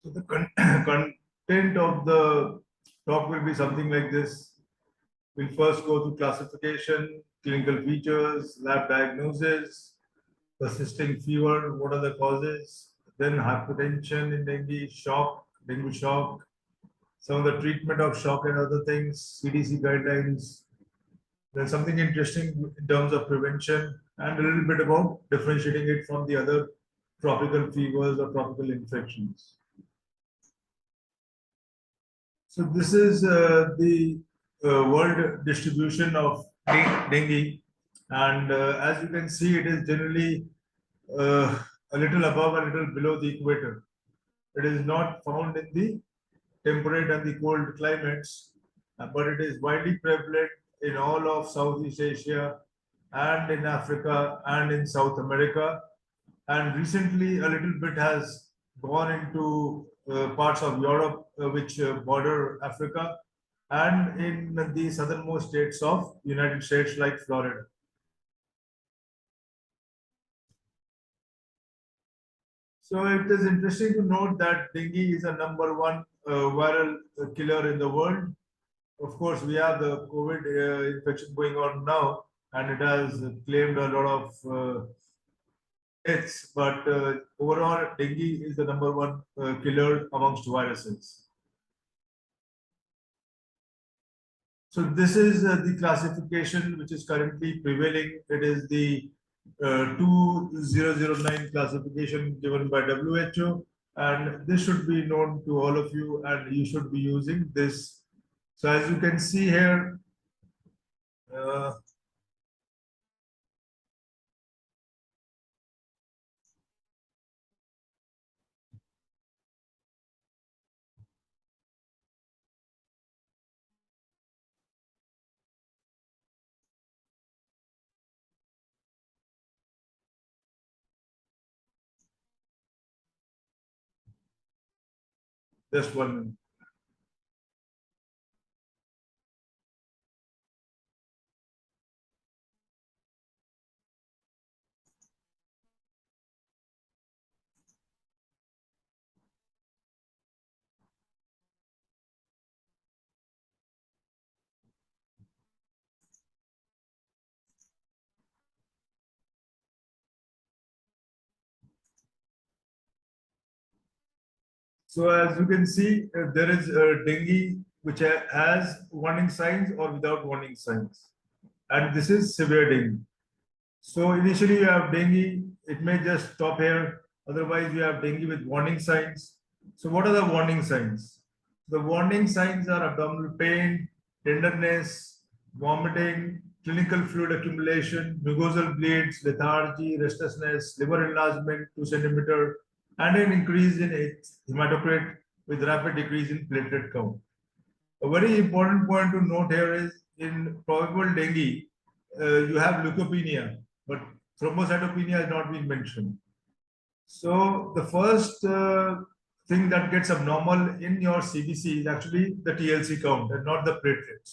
So the content of the talk will be something like this. We'll first go through classification, clinical features, lab diagnosis, persisting fever, what are the causes, then hypotension in dengue, dengue shock, some of the treatment of shock and other things, CDC guidelines, then something interesting in terms of prevention, and a little bit about differentiating it from the other tropical fevers or tropical infections. So this is the world distribution of dengue, and as you can see, it is generally a little above, a little below the equator. It is not found in the temperate and the cold climates, but it is widely prevalent in all of Southeast Asia and in Africa and in South America. And recently, a little bit has gone into parts of Europe which border Africa, and in the southernmost states of United States like Florida. So it is interesting to note that dengue is a #1 viral killer in the world. Of course, we have the COVID infection going on now, and it has claimed a lot of deaths, but overall, dengue is the #1 killer amongst viruses. So this is the classification which is currently prevailing. It is the 2009 classification given by WHO, and this should be known to all of you, and you should be using this. So as you can see here, just 1 minute. So as you can see, there is dengue which has warning signs or without warning signs, and this is severe dengue. So initially you have dengue, it may just stop here. Otherwise you have dengue with warning signs. So what are the warning signs? The warning signs are abdominal pain, tenderness, vomiting, clinical fluid accumulation, mucosal bleeds, lethargy, restlessness, liver enlargement 2 centimeter, and an increase in hematocrit with rapid decrease in platelet count. A very important point to note here is in probable dengue, you have leukopenia, but thrombocytopenia has not been mentioned. So the first thing that gets abnormal in your CBC is actually the TLC count and not the platelets.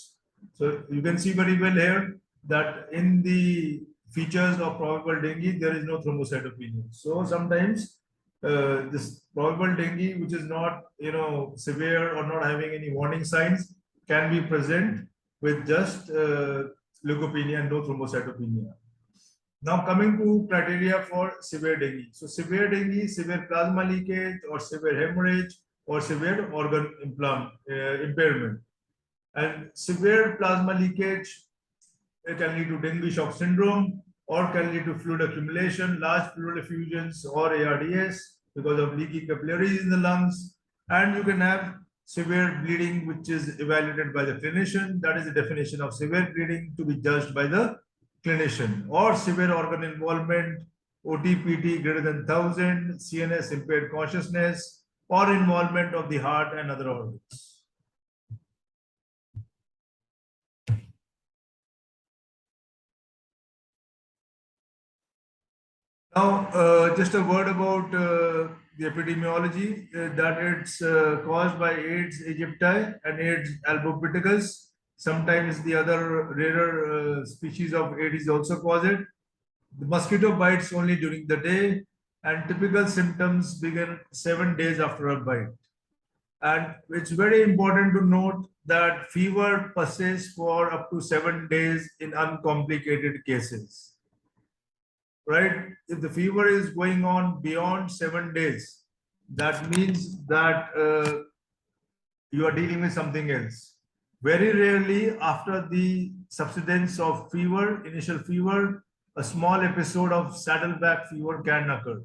So you can see very well here that in the features of probable dengue, there is no thrombocytopenia. So sometimes this probable dengue, which is not severe or not having any warning signs, can be present with just leukopenia and no thrombocytopenia. Now coming to criteria for severe dengue. So severe dengue, severe plasma leakage or severe hemorrhage or severe organ impairment. And severe plasma leakage, it can lead to dengue shock syndrome or can lead to fluid accumulation, large pleural effusions or ARDS because of leaky capillaries in the lungs. And you can have severe bleeding, which is evaluated by the clinician. That is the definition of severe bleeding to be judged by the clinician, or severe organ involvement, OTPT greater than 1000, CNS impaired consciousness, or involvement of the heart and other organs. Now, just a word about the epidemiology, that it's caused by Aedes aegypti and Aedes albopictus. Sometimes the other rarer species of Aedes also cause it. The mosquito bites only during the day, and typical symptoms begin 7 days after a bite. And it's very important to note that fever persists for up to 7 days in uncomplicated cases, right? If the fever is going on beyond 7 days, that means that you are dealing with something else. Very rarely, after the subsidence of fever, initial fever, a small episode of saddleback fever can occur,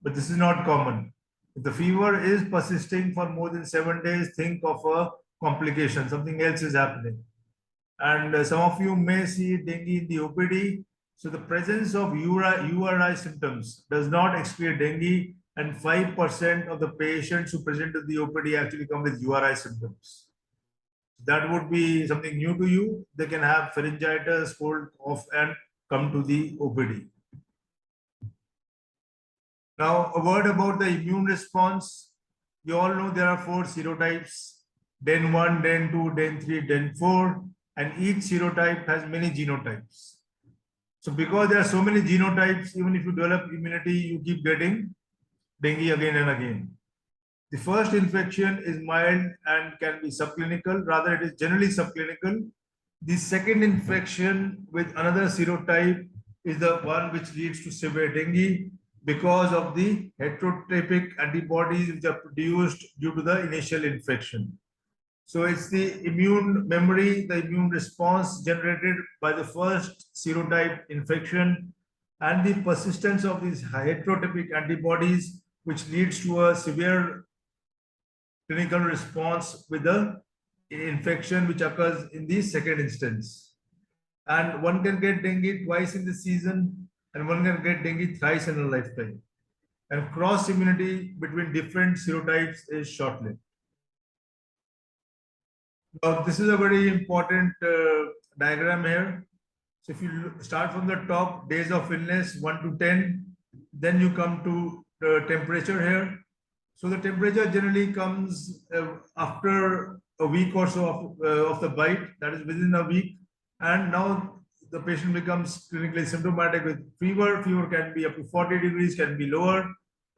but this is not common. If the fever is persisting for more than 7 days, think of a complication, something else is happening. And some of you may see dengue in the OPD. So the presence of URI symptoms does not exclude dengue, and 5% of the patients who present to the OPD actually come with URI symptoms. That would be something new to you. They can have pharyngitis, cold, cough, and come to the OPD. Now, a word about the immune response. You all know there are 4 serotypes: DEN1, DEN2, DEN3, DEN4, and each serotype has many genotypes. So because there are so many genotypes, even if you develop immunity, you keep getting dengue again and again. The first infection is mild and can be subclinical. Rather, it is generally subclinical. The second infection with another serotype is the one which leads to severe dengue because of the heterotypic antibodies which are produced due to the initial infection. So it's the immune memory, the immune response generated by the first serotype infection and the persistence of these heterotypic antibodies which leads to a severe clinical response with the infection which occurs in the second instance. And one can get dengue twice in the season, and one can get dengue thrice in a lifetime. And cross immunity between different serotypes is short-lived. Now, this is a very important diagram here. So if you start from the top, days of illness 1 to 10, then you come to the temperature here. So the temperature generally comes after a week or so of the bite, that is within a week. And now the patient becomes clinically symptomatic with fever. Fever can be up to 40 degrees, can be lower,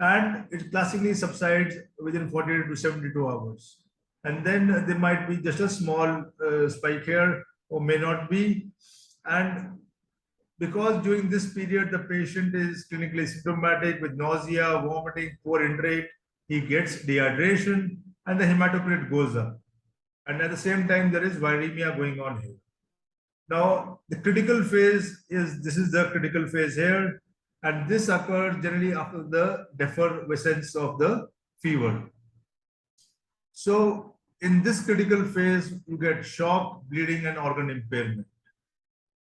and it classically subsides within 48 to 72 hours. And then there might be just a small spike here, or may not be. And because during this period, the patient is clinically symptomatic with nausea, vomiting, poor intake, he gets dehydration, and the hematocrit goes up. And at the same time, there is viremia going on here. Now, the critical phase is, this is the critical phase here, and this occurs generally after the defervescence of the fever. So, in this critical phase, you get shock, bleeding, and organ impairment.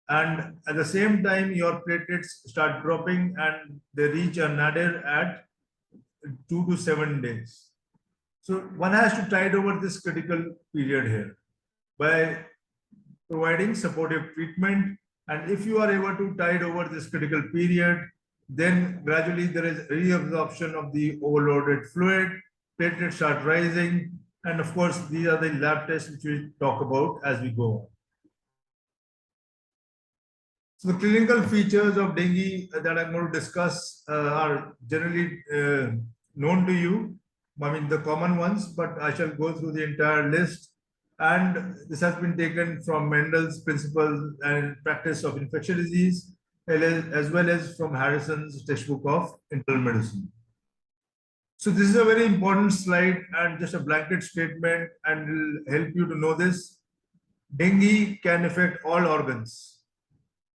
And at the same time, your platelets start dropping and they reach a nadir at 2 to 7 days. So one has to tide over this critical period here by providing supportive treatment. And if you are able to tide over this critical period, then gradually there is reabsorption of the overloaded fluid, platelets start rising. And of course, these are the lab tests which we talk about as we go on. So the clinical features of dengue that I'm going to discuss are generally known to you. I mean, the common ones, but I shall go through the entire list. And this has been taken from Mendel's principles and practice of infectious disease, as well as from Harrison's textbook of internal medicine. So this is a very important slide and just a blanket statement, and will help you to know this. Dengue can affect all organs.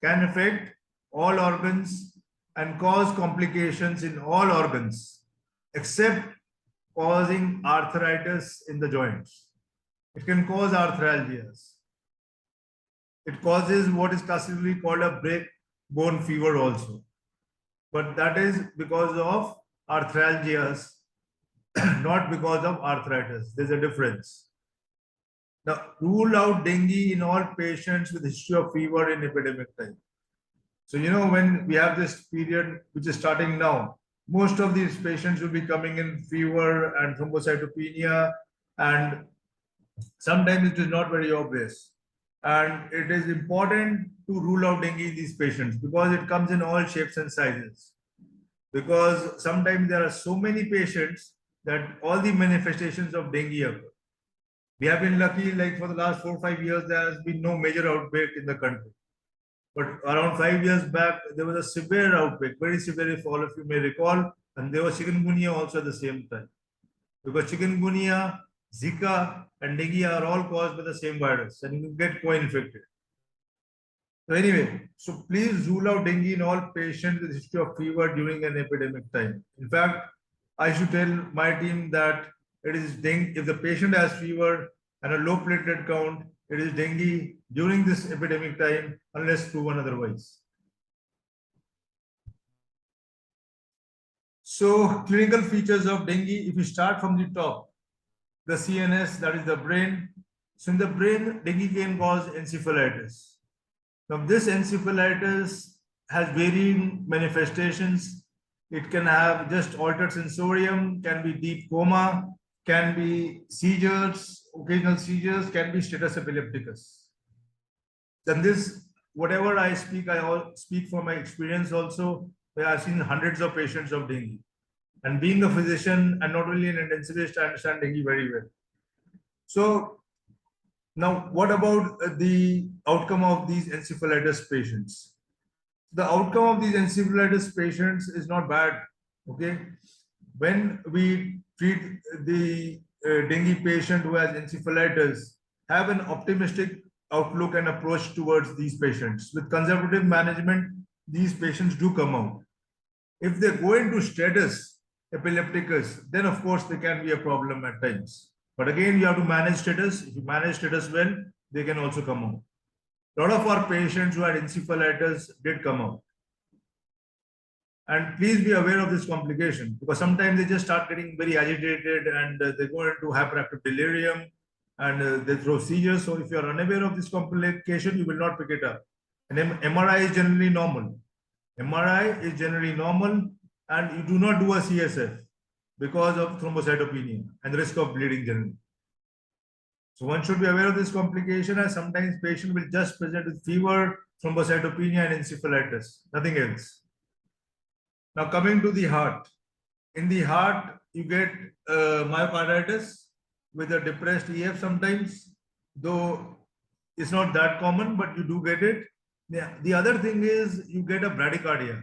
Can affect all organs and cause complications in all organs, except causing arthritis in the joints. It can cause arthralgias. It causes what is classically called a breakbone fever also. But that is because of arthralgias, not because of arthritis. There's a difference. Now, rule out dengue in all patients with history of fever in epidemic time. So, you know, when we have this period, which is starting now, most of these patients will be coming in fever and thrombocytopenia, and sometimes it is not very obvious. And it is important to rule out dengue in these patients because it comes in all shapes and sizes. Because sometimes there are so many patients that all the manifestations of dengue occur. We have been lucky, like for the last 4 or 5 years, there has been no major outbreak in the country. But around 5 years back, there was a severe outbreak, very severe, if all of you may recall, and there was chikungunya also at the same time. Because chikungunya, Zika, and dengue are all caused by the same virus, and you get co-infected. So anyway, so please rule out dengue in all patients with history of fever during an epidemic time. In fact, I should tell my team that it is dengue. If the patient has fever and a low platelet count, it is dengue during this epidemic time, unless proven otherwise. So clinical features of dengue, if you start from the top, the CNS, that is the brain. So in the brain, dengue can cause encephalitis. Now this encephalitis has varying manifestations. It can have just altered sensorium, can be deep coma, can be seizures, occasional seizures, can be status epilepticus. Then this, whatever I speak, I speak from my experience also, where I've seen hundreds of patients of dengue. And being a physician and not only an intensivist, I understand dengue very well. So now, what about the outcome of these encephalitis patients? The outcome of these encephalitis patients is not bad. Okay, when we treat the dengue patient who has encephalitis, have an optimistic outlook and approach towards these patients. With conservative management, these patients do come out. If they go into status epilepticus, then of course there can be a problem at times. But again, you have to manage status. If you manage status well, they can also come out. A lot of our patients who had encephalitis did come out. And please be aware of this complication, because sometimes they just start getting very agitated and they go into hyperactive delirium and they throw seizures. So if you are unaware of this complication, you will not pick it up. And MRI is generally normal. MRI is generally normal, and you do not do a CSF because of thrombocytopenia and the risk of bleeding generally. So one should be aware of this complication, as sometimes patient will just present with fever, thrombocytopenia, and encephalitis, nothing else. Now coming to the heart. In the heart, you get myocarditis with a depressed EF sometimes, though it's not that common, but you do get it. The other thing is you get a bradycardia.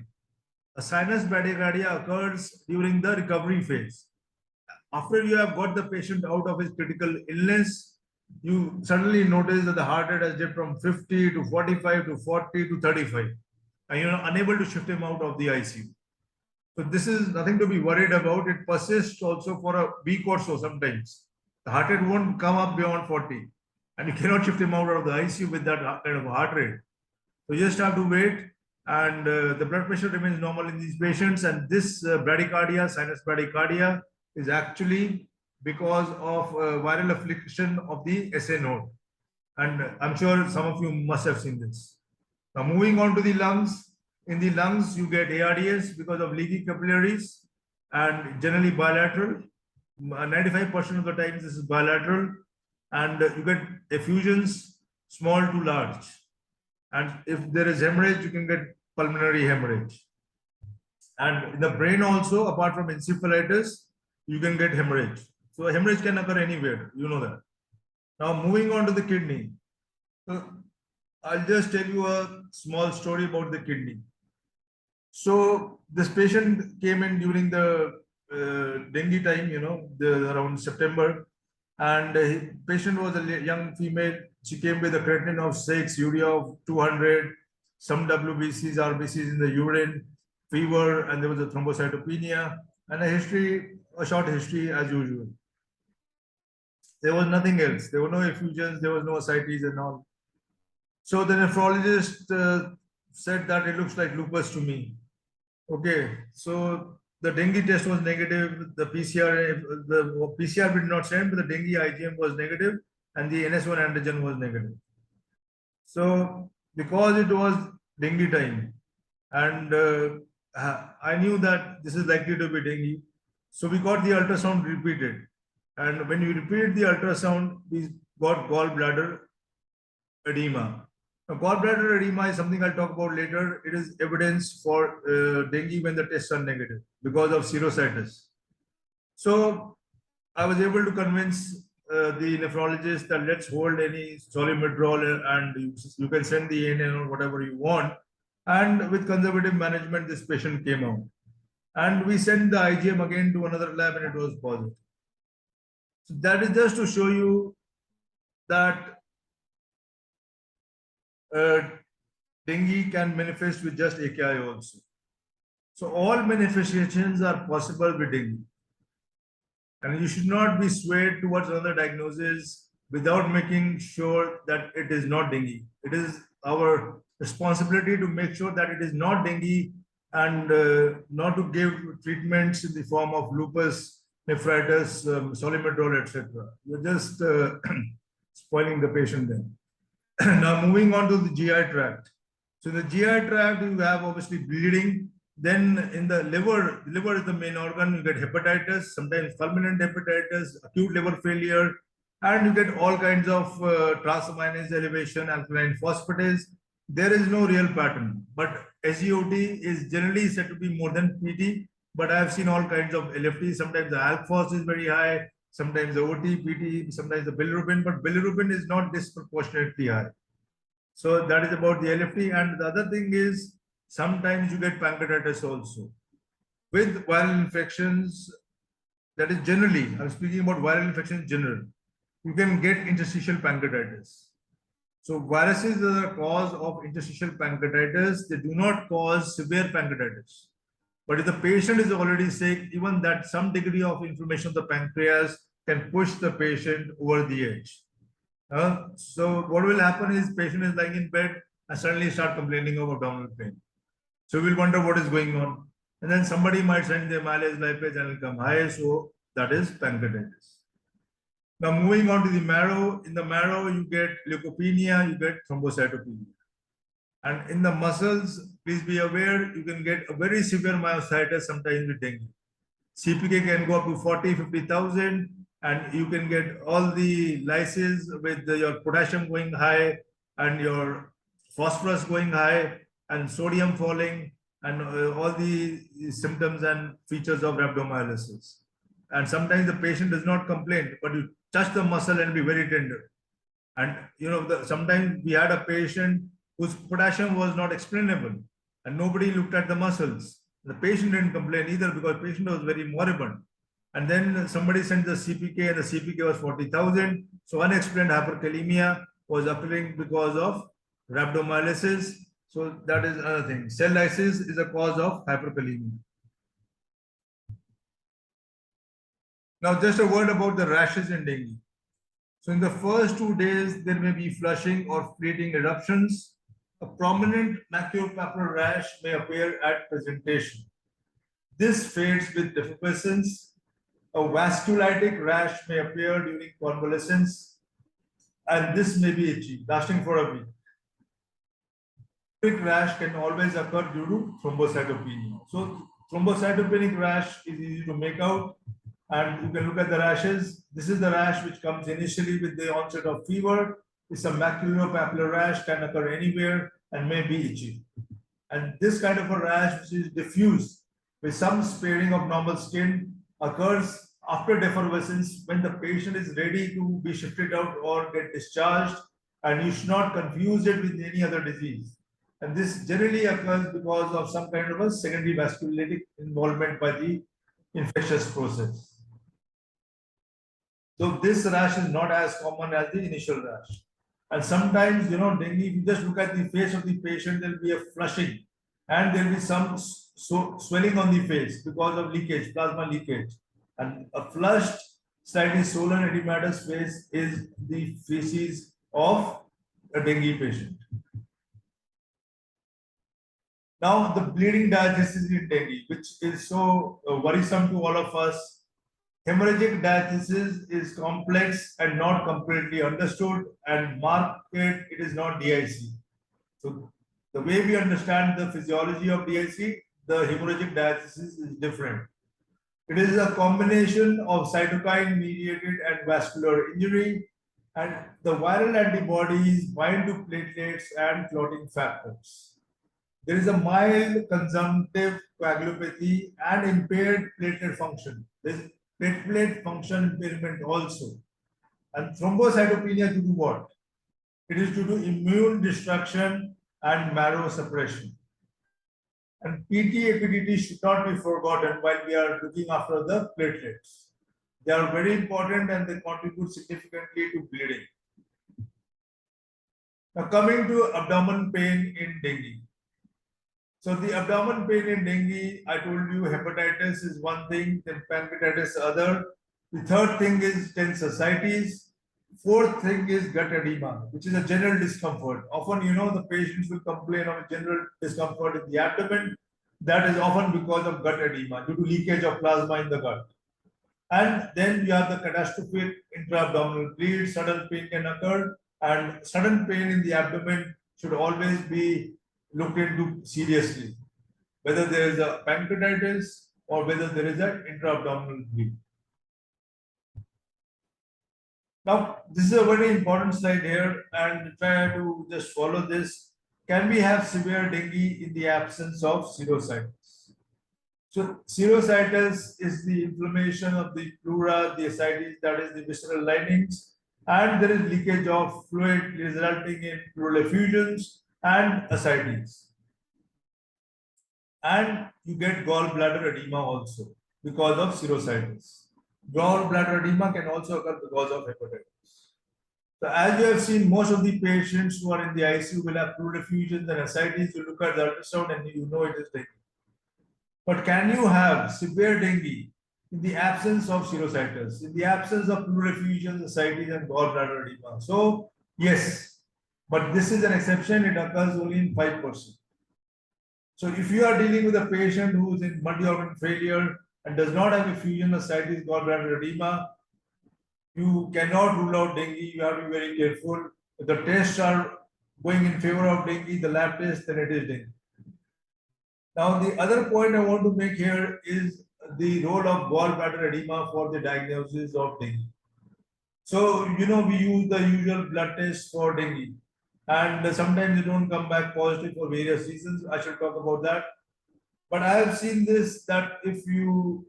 A sinus bradycardia occurs during the recovery phase. After you have got the patient out of his critical illness, you suddenly notice that the heart rate has dipped from 50 to 45 to 40 to 35, and you're unable to shift him out of the ICU. So this is nothing to be worried about. It persists also for a week or so sometimes. The heart rate won't come up beyond 40, and you cannot shift him out of the ICU with that kind of heart rate. So you just have to wait, and the blood pressure remains normal in these patients. And this bradycardia, sinus bradycardia, is actually because of viral affliction of the SA node. And I'm sure some of you must have seen this. Now moving on to the lungs. In the lungs, you get ARDS because of leaky capillaries, and generally bilateral. 95% of the times this is bilateral, and you get effusions, small to large. And if there is hemorrhage, you can get pulmonary hemorrhage. And in the brain also, apart from encephalitis, you can get hemorrhage. So hemorrhage can occur anywhere, you know that. Now moving on to the kidney. So I'll just tell you a small story about the kidney. So this patient came in during the dengue time, around September, and the patient was a young female. She came with a creatinine of 6, urea of 200, some WBCs, RBCs in the urine, fever, and there was a thrombocytopenia, and a short history as usual. There was nothing else. There were no effusions, there was no ascites and all. So the nephrologist said that it looks like lupus to me. Okay, so the dengue test was negative. The PCR did not send, but the dengue IgM was negative, and the NS1 antigen was negative. So because it was dengue time, and I knew that this is likely to be dengue, so we got the ultrasound repeated. And when we repeated the ultrasound, we got gallbladder edema. Now, gallbladder edema is something I'll talk about later. It is evidence for dengue when the tests are negative because of serositis. So I was able to convince the nephrologist that let's hold any solid-withdrawal and you can send the ANN or whatever you want. And with conservative management, this patient came out. And we sent the IgM again to another lab and it was positive. So that is just to show you that dengue can manifest with just AKI also. So all manifestations are possible with dengue. And you should not be swayed towards another diagnosis without making sure that it is not dengue. It is our responsibility to make sure that it is not dengue and not to give treatments in the form of lupus, nephritis, solid-withdrawal, etc. You're just spoiling the patient then. Now moving on to the GI tract. So in the GI tract, you have obviously bleeding. Then in the liver is the main organ. You get hepatitis, sometimes fulminant hepatitis, acute liver failure, and you get all kinds of transaminase elevation, alkaline phosphatase. There is no real pattern, but SGOT is generally said to be more than PT. But I have seen all kinds of LFT. Sometimes the alk phos is very high, sometimes the OT, PT, sometimes the bilirubin, but bilirubin is not disproportionately high. So that is about the LFT. And the other thing is sometimes you get pancreatitis also. With viral infections, that is generally, I'm speaking about viral infections general, you can get interstitial pancreatitis. So viruses are the cause of interstitial pancreatitis. They do not cause severe pancreatitis. But if the patient is already sick, even that some degree of inflammation of the pancreas can push the patient over the edge. So what will happen is patient is lying in bed and suddenly start complaining of abdominal pain. So we'll wonder what is going on. And then somebody might send the amylase lipase and will come high. So that is pancreatitis. Now moving on to the marrow. In the marrow, you get leukopenia, you get thrombocytopenia. And in the muscles, please be aware, you can get a very severe myositis sometimes with dengue. CPK can go up to 40, 50,000, and you can get all the lysis with your potassium going high and your phosphorus going high and sodium falling and all the symptoms and features of rhabdomyolysis. And sometimes the patient does not complain, but you touch the muscle and be very tender. And you know, sometimes we had a patient whose potassium was not explainable and nobody looked at the muscles. The patient didn't complain either because the patient was very moribund. And then somebody sent the CPK and the CPK was 40,000. So unexplained hyperkalemia was occurring because of rhabdomyolysis. So that is another thing. Cell lysis is a cause of hyperkalemia. Now just a word about the rashes in dengue. So in the first 2 days, there may be flushing or fleeting eruptions. A prominent maculopapular rash may appear at presentation. This fades with effervescence. A vasculitic rash may appear during convalescence, and this may be itchy, lasting for a week. Thrombocytopenic rash can always occur due to thrombocytopenia. So thrombocytopenic rash is easy to make out, and you can look at the rashes. This is the rash which comes initially with the onset of fever. It's a maculopapular rash, can occur anywhere and may be itchy. And this kind of a rash, which is diffuse with some sparing of normal skin, occurs after defervescence when the patient is ready to be shifted out or get discharged, and you should not confuse it with any other disease. And this generally occurs because of some kind of a secondary vasculitic involvement by the infectious process. So this rash is not as common as the initial rash. And sometimes, you know, dengue, if you just look at the face of the patient, there will be a flushing and there will be some swelling on the face because of leakage, plasma leakage. And a flushed, slightly swollen edematous face is the feces of a dengue patient. Now, the bleeding diathesis in dengue, which is so worrisome to all of us. Hemorrhagic diathesis is complex and not completely understood, and marked it is not DIC. So the way we understand the physiology of DIC, the hemorrhagic diathesis is different. It is a combination of cytokine mediated and vascular injury, and the viral antibodies bind to platelets and clotting factors. There is a mild consumptive coagulopathy and impaired platelet function. platelet function impairment also. And thrombocytopenia due to what? It is due to immune destruction and marrow suppression. And PT, APDT should not be forgotten while we are looking after the platelets. They are very important and they contribute significantly to bleeding. Now coming to abdomen pain in dengue. So the abdomen pain in dengue, I told you hepatitis is one thing, then pancreatitis other. The third thing is tense ascites. Fourth thing is gut edema, which is a general discomfort. Often, the patients will complain of a general discomfort in the abdomen. That is often because of gut edema due to leakage of plasma in the gut. And then you have the catastrophic intra-abdominal bleed, sudden pain can occur, and sudden pain in the abdomen should always be looked into seriously, whether there is a pancreatitis or whether there is an intra-abdominal bleed. Now, this is a very important slide here, and try to just follow this. Can we have severe dengue in the absence of serositis? So, serositis is the inflammation of the pleura, the ascites, that is the visceral linings, and there is leakage of fluid resulting in pleural effusions and ascites. And you get gallbladder edema also because of serositis. Gallbladder edema can also occur because of hepatitis. So as you have seen, most of the patients who are in the ICU will have pleural effusions and ascites. You look at the ultrasound and you know it is dengue. But can you have severe dengue in the absence of serositis, in the absence of pleural effusions, ascites, and gallbladder edema? So yes, but this is an exception. It occurs only in 5%. So if you are dealing with a patient who is in multi-organ failure and does not have effusion, ascites, gallbladder edema, you cannot rule out dengue. You have to be very careful. If the tests are going in favor of dengue, the lab test, then it is dengue. Now, the other point I want to make here is the role of gallbladder edema for the diagnosis of dengue. So, we use the usual blood test for dengue, and sometimes they don't come back positive for various reasons. I shall talk about that. But I have seen this, that if you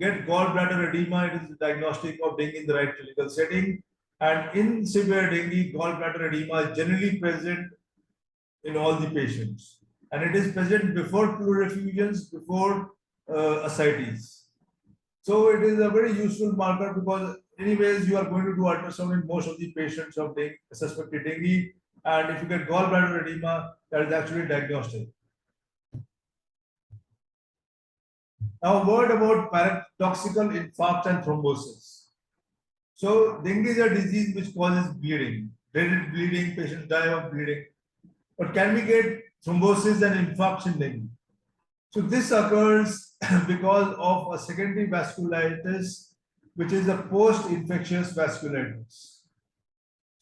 get gallbladder edema, it is a diagnostic of dengue in the right clinical setting. And in severe dengue, gallbladder edema is generally present in all the patients. And it is present before pleural effusions, before ascites. So it is a very useful marker because anyways, you are going to do ultrasound in most of the patients of dengue, suspected dengue. And if you get gallbladder edema, that is actually diagnostic. Now, a word about paradoxical infarct and thrombosis. So, dengue is a disease which causes bleeding, dreaded bleeding, patients die of bleeding. But can we get thrombosis and infarction in dengue? So, this occurs because of a secondary vasculitis, which is a post-infectious vasculitis.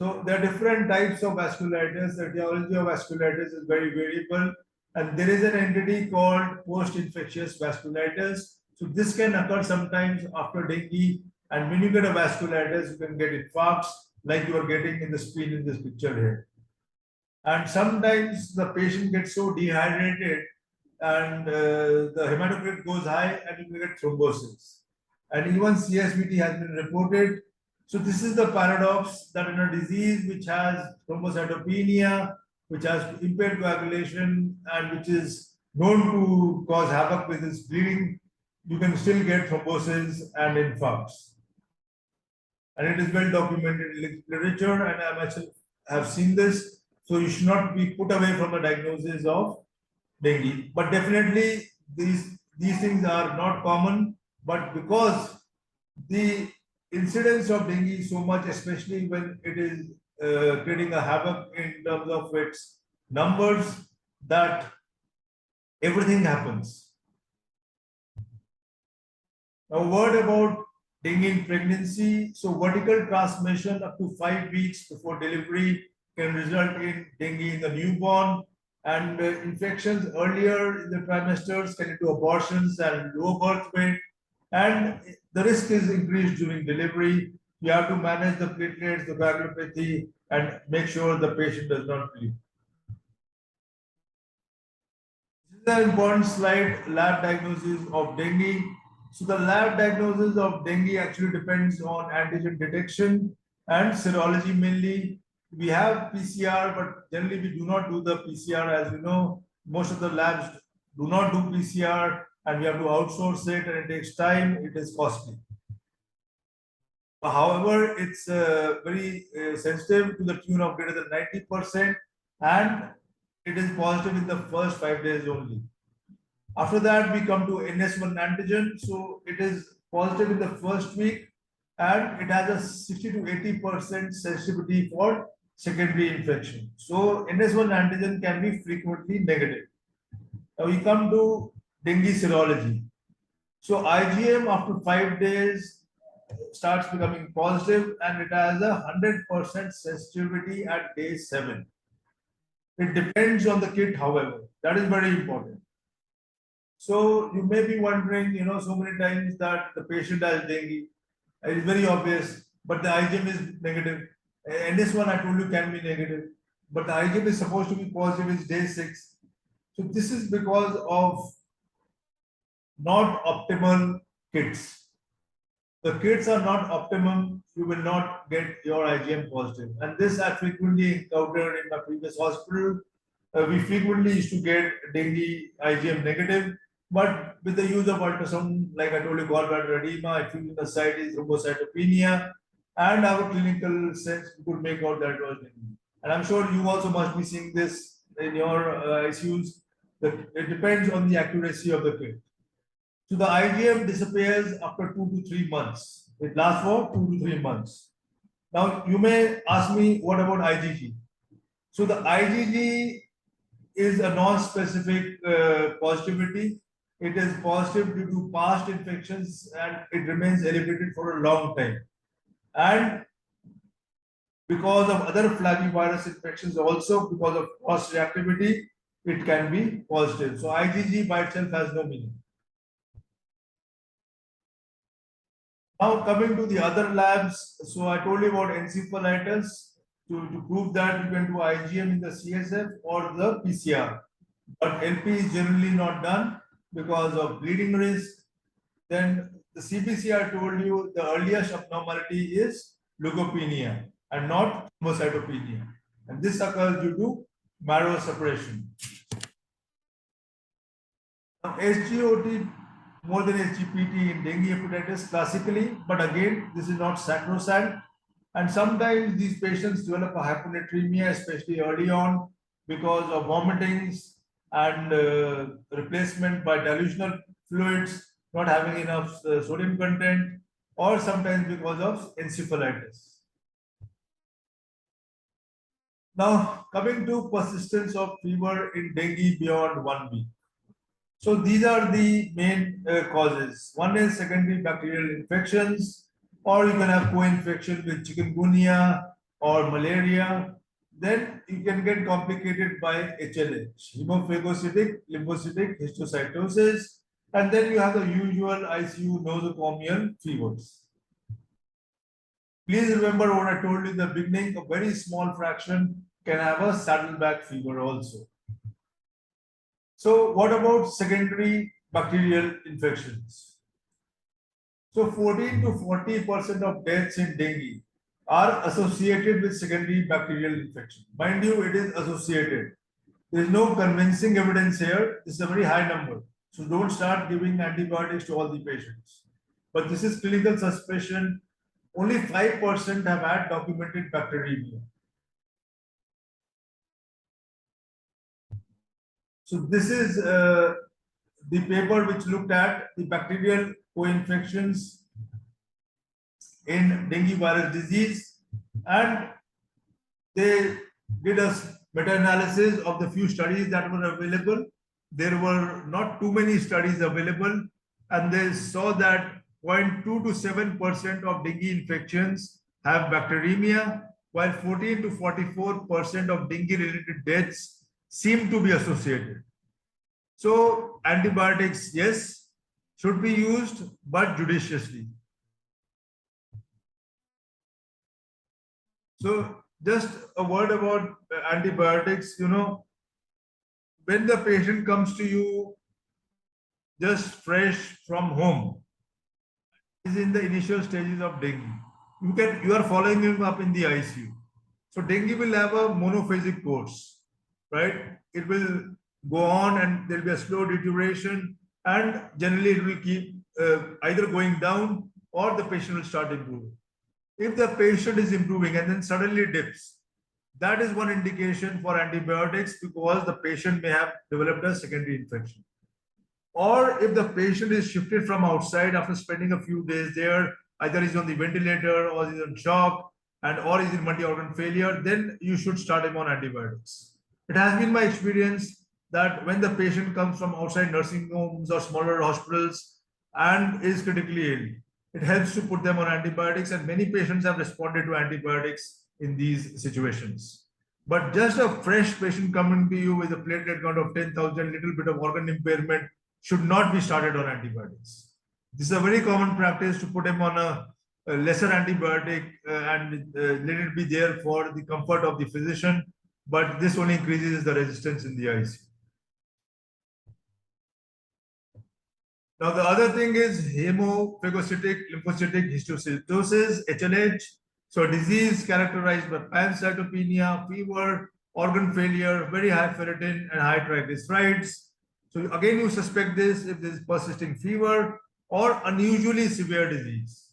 So, there are different types of vasculitis. The etiology of vasculitis is very variable. And there is an entity called post-infectious vasculitis. So this can occur sometimes after dengue. And when you get a vasculitis, you can get infarcts like you are getting in the screen in this picture here. And sometimes the patient gets so dehydrated and the hematocrit goes high and you get thrombosis. And even CSVT has been reported. So this is the paradox that in a disease which has thrombocytopenia, which has impaired coagulation and which is known to cause havoc with its bleeding, you can still get thrombosis and infarcts. And it is well documented in literature, and I myself have seen this. So you should not be put away from the diagnosis of dengue. But definitely these things are not common, but because the incidence of dengue is so much, especially when it is creating a havoc in terms of its numbers, that everything happens. Now, a word about dengue in pregnancy. So, vertical transmission up to 5 weeks before delivery can result in dengue in the newborn, and infections earlier in the trimesters can lead to abortions and low birth weight, and the risk is increased during delivery. You have to manage the platelets, the coagulopathy, and make sure the patient does not bleed. This is an important slide, lab diagnosis of dengue. So the lab diagnosis of dengue actually depends on antigen detection and serology mainly. We have PCR, but generally we do not do the PCR. As you know, most of the labs do not do PCR, and we have to outsource it, and it takes time. It is costly. However, it's very sensitive to the tune of greater than 90%, and it is positive in the first 5 days only. After that, we come to NS1 antigen. So it is positive in the first week, and it has a 60 to 80% sensitivity for secondary infection. So NS1 antigen can be frequently negative. Now we come to dengue serology. So IgM after 5 days starts becoming positive, and it has a 100% sensitivity at day 7. It depends on the kit, however. That is very important. So you may be wondering, so many times that the patient has dengue. It's very obvious, but the IgM is negative. And this one I told you can be negative, but the IgM is supposed to be positive is day 6. So this is because of not optimal kits. The kits are not optimum, you will not get your IgM positive. And this I frequently encountered in my previous hospital. We frequently used to get dengue IgM negative, but with the use of ultrasound, like I told you, gallbladder edema, acute ascites, thrombocytopenia, and our clinical sense, we could make out that it was dengue. And I'm sure you also must be seeing this in your ICUs. That it depends on the accuracy of the kit. So the IgM disappears after 2 to 3 months. It lasts for 2 to 3 months. Now you may ask me, what about IgG? So the IgG is a non-specific positivity. It is positive due to past infections, and it remains elevated for a long time. And because of other flavivirus infections, also because of cross reactivity, it can be positive. So IgG by itself has no meaning. Now coming to the other labs, so I told you about encephalitis. To prove that, you can do IgM in the CSF or the PCR. But LP is generally not done because of bleeding risk. Then the CBC I told you, the earliest abnormality is leukopenia and not thrombocytopenia. And this occurs due to marrow suppression. Now, SGOT more than SGPT in dengue hepatitis classically, but again, this is not sacrosanct. And sometimes these patients develop a hyponatremia, especially early on, because of vomitings and replacement by dilutional fluids, not having enough sodium content, or sometimes because of encephalitis. Now, coming to persistence of fever in dengue beyond 1 week. So these are the main causes. One is secondary bacterial infections, or you can have co-infection with chikungunya or malaria. Then you can get complicated by HLH, hemophagocytic lymphocytic histiocytosis, and then you have the usual ICU nosocomial fevers. Please remember what I told you in the beginning, a very small fraction can have a saddleback fever also. So what about secondary bacterial infections? So 14 to 40% of deaths in dengue are associated with secondary bacterial infection. Mind you, it is associated. There is no convincing evidence here. This is a very high number. So don't start giving antibiotics to all the patients. But this is clinical suspicion. Only 5% have had documented bacteremia. So this is the paper which looked at the bacterial co-infections in dengue virus disease, and they did a meta-analysis of the few studies that were available. There were not too many studies available, and they saw that 0.2 to 7% of dengue infections have bacteremia, while 14 to 44% of dengue-related deaths seem to be associated. So antibiotics, yes, should be used, but judiciously. So just a word about antibiotics, when the patient comes to you just fresh from home, is in the initial stages of dengue. You are following him up in the ICU. So dengue will have a monophasic course, right? It will go on and there will be a slow deterioration, and generally it will keep either going down or the patient will start improving. If the patient is improving and then suddenly dips, that is one indication for antibiotics, because the patient may have developed a secondary infection. Or if the patient is shifted from outside after spending a few days there, either he's on the ventilator or he's in shock and or he's in multi-organ failure, then you should start him on antibiotics. It has been my experience that when the patient comes from outside nursing homes or smaller hospitals and is critically ill, it helps to put them on antibiotics, and many patients have responded to antibiotics in these situations. But just a fresh patient coming to you with a platelet count of 10,000, little bit of organ impairment, should not be started on antibiotics. This is a very common practice to put him on a lesser antibiotic and let it be there for the comfort of the physician, but this only increases the resistance in the ICU. Now, the other thing is hemophagocytic lymphocytic histiocytosis, HLH. So, a disease characterized by pancytopenia, fever, organ failure, very high ferritin, and high triglycerides. So, again, you suspect this if there is persisting fever or unusually severe disease.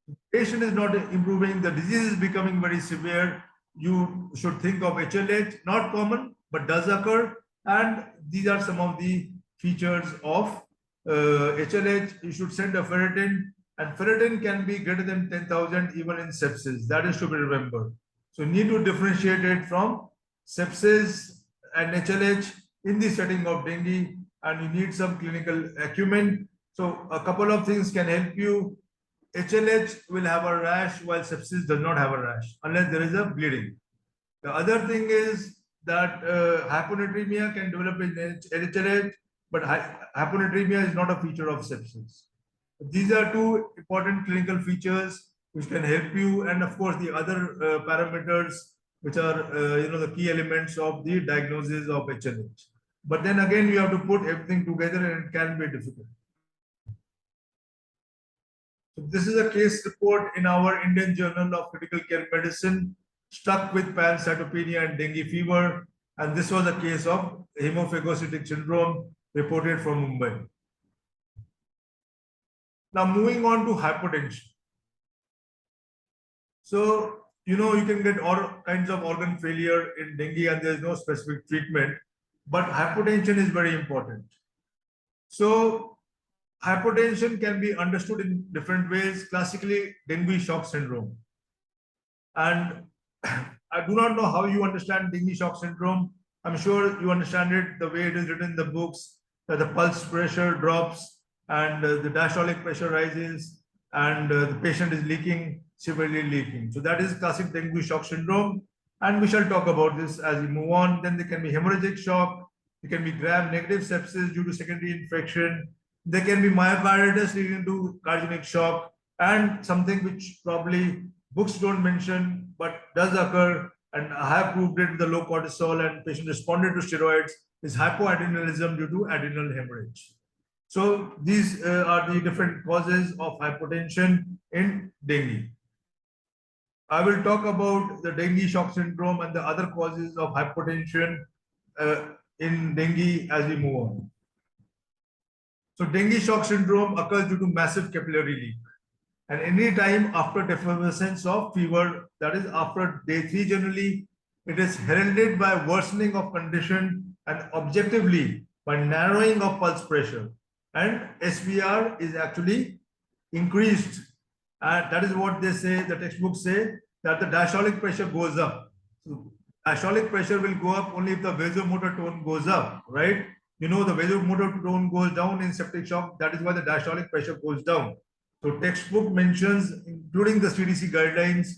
The patient is not improving, the disease is becoming very severe. You should think of HLH, not common, but does occur. And these are some of the features of HLH. You should send a ferritin, and ferritin can be greater than 10,000 even in sepsis. That is to be remembered. So you need to differentiate it from sepsis and HLH in the setting of dengue, and you need some clinical acumen. So a couple of things can help you. HLH will have a rash while sepsis does not have a rash unless there is a bleeding. The other thing is that hyponatremia can develop in HLH, but hyponatremia is not a feature of sepsis. These are two important clinical features which can help you, and of course the other parameters which are the key elements of the diagnosis of HLH. But then again, you have to put everything together, and it can be difficult. So this is a case report in our Indian Journal of Critical Care Medicine, stuck with pancytopenia and dengue fever, and this was a case of hemophagocytic syndrome reported from Mumbai. Now moving on to hypotension. So, you can get all kinds of organ failure in dengue and there is no specific treatment, but hypotension is very important. So hypotension can be understood in different ways. Classically, dengue shock syndrome. And I do not know how you understand dengue shock syndrome. I'm sure you understand it the way it is written in the books, that the pulse pressure drops and the diastolic pressure rises and the patient is leaking, severely leaking. So that is classic dengue shock syndrome. And we shall talk about this as we move on. Then there can be hemorrhagic shock. There can be gram-negative sepsis due to secondary infection. There can be myocarditis leading to cardiogenic shock, and something which probably books don't mention but does occur, and I have proved it with the low cortisol and patient responded to steroids, is hypoadrenalism due to adrenal hemorrhage. So these are the different causes of hypotension in dengue. I will talk about the dengue shock syndrome and the other causes of hypotension in dengue as we move on. So dengue shock syndrome occurs due to massive capillary leak. And any time after defervescence of fever, that is after day 3 generally, it is heralded by worsening of condition and objectively by narrowing of pulse pressure. And SVR is actually increased. And that is what they say, the textbooks say, that the diastolic pressure goes up. So diastolic pressure will go up only if the vasomotor tone goes up, right? The vasomotor tone goes down in septic shock. That is why the diastolic pressure goes down. So textbook mentions, including the CDC guidelines,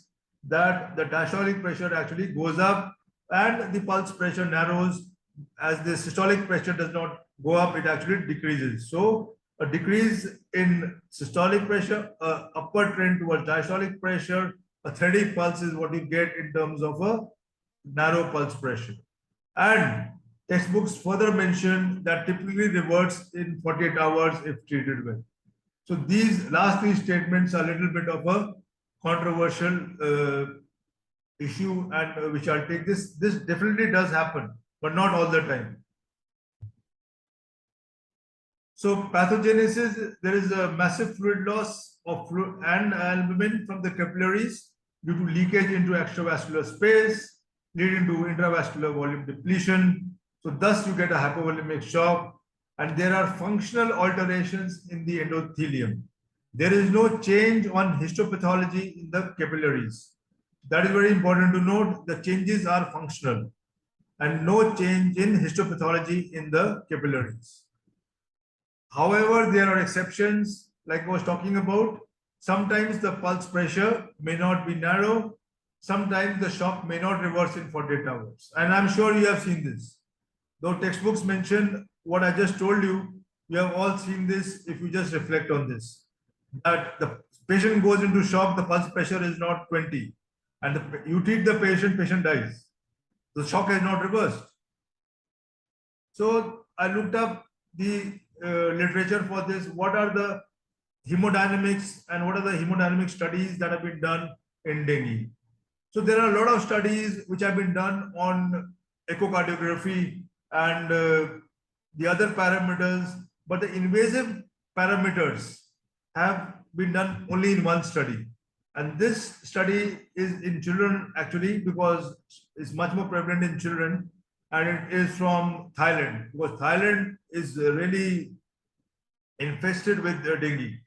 that the diastolic pressure actually goes up and the pulse pressure narrows. As the systolic pressure does not go up, it actually decreases. So a decrease in systolic pressure, upward trend towards diastolic pressure, a 30 pulse is what you get in terms of a narrow pulse pressure. And textbooks further mention that typically reverts in 48 hours if treated well. So these last three statements are a little bit of a controversial issue, and which I'll take this. This definitely does happen, but not all the time. So pathogenesis, there is a massive fluid loss of fluid and albumin from the capillaries due to leakage into extravascular space, leading to intravascular volume depletion. So thus you get a hypovolemic shock, and there are functional alterations in the endothelium. There is no change on histopathology in the capillaries. That is very important to note. The changes are functional and no change in histopathology in the capillaries. However, there are exceptions, like I was talking about. Sometimes the pulse pressure may not be narrow. Sometimes the shock may not reverse in 48 hours. And I'm sure you have seen this. Though textbooks mention what I just told you, you have all seen this if you just reflect on this. That the patient goes into shock, the pulse pressure is not 20. And you treat the patient dies. The shock has not reversed. So I looked up the literature for this. What are the hemodynamics and what are the hemodynamic studies that have been done in dengue? So there are a lot of studies which have been done on echocardiography and the other parameters, but the invasive parameters have been done only in one study. And this study is in children actually, because it's much more prevalent in children, and it is from Thailand, because Thailand is really infested with dengue.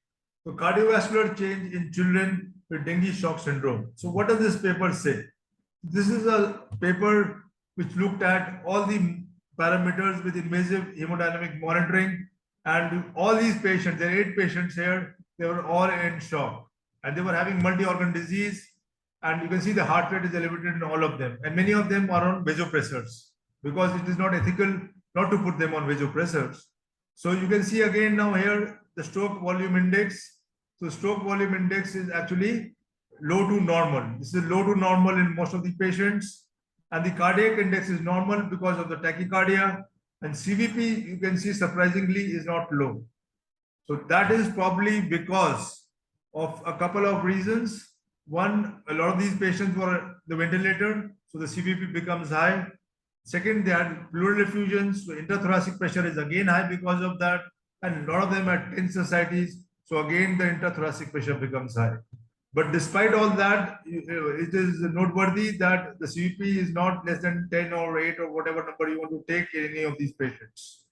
So cardiovascular change in children with dengue shock syndrome. So what does this paper say? This is a paper which looked at all the parameters with invasive hemodynamic monitoring, and all these patients, there are 8 patients here, they were all in shock, and they were having multi-organ disease, and you can see the heart rate is elevated in all of them, and many of them are on vasopressors, because it is not ethical not to put them on vasopressors. So you can see again now here the stroke volume index. So stroke volume index is actually low to normal. This is low to normal in most of the patients. And the cardiac index is normal because of the tachycardia. And CVP, you can see surprisingly, is not low. So that is probably because of a couple of reasons. One, a lot of these patients were on the ventilator, so the CVP becomes high. Second, they had pleural effusions, so intrathoracic pressure is again high because of that. And a lot of them had tense ascites, so again the intrathoracic pressure becomes high. But despite all that, it is noteworthy that the CVP is not less than 10 or 8 or whatever number you want to take in any of these patients.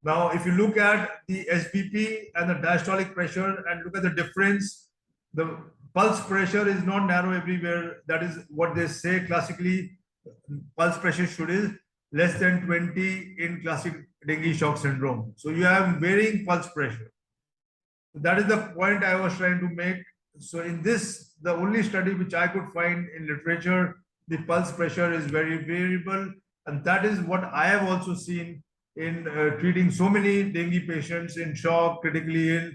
Now, if you look at the SBP and the diastolic pressure and look at the difference, the pulse pressure is not narrow everywhere. That is what they say classically. Pulse pressure should is less than 20 in classic dengue shock syndrome. So you have varying pulse pressure. That is the point I was trying to make. So in this, the only study which I could find in literature, the pulse pressure is very variable. And that is what I have also seen in treating so many dengue patients in shock, critically ill,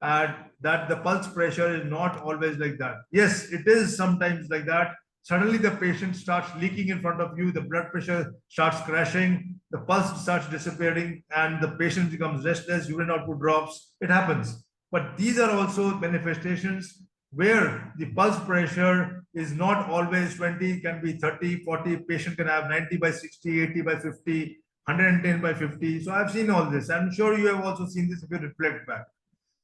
that the pulse pressure is not always like that. Yes, it is sometimes like that. Suddenly the patient starts leaking in front of you, the blood pressure starts crashing, the pulse starts disappearing, and the patient becomes restless, urine output drops. It happens. But these are also manifestations where the pulse pressure is not always 20, can be 30, 40. Patient can have 90 by 60, 80 by 50, 110 by 50. So I've seen all this. I'm sure you have also seen this if you reflect back.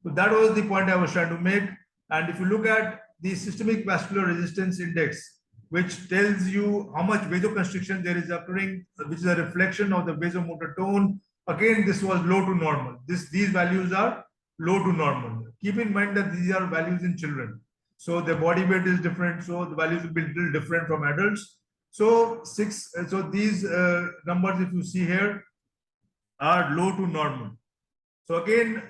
So that was the point I was trying to make. And if you look at the systemic vascular resistance index, which tells you how much vasoconstriction there is occurring, which is a reflection of the vasomotor tone. Again, this was low to normal. These values are low to normal. Keep in mind that these are values in children. So the body weight is different. So the values will be a little different from adults. So these numbers, if you see here, are low to normal. So again,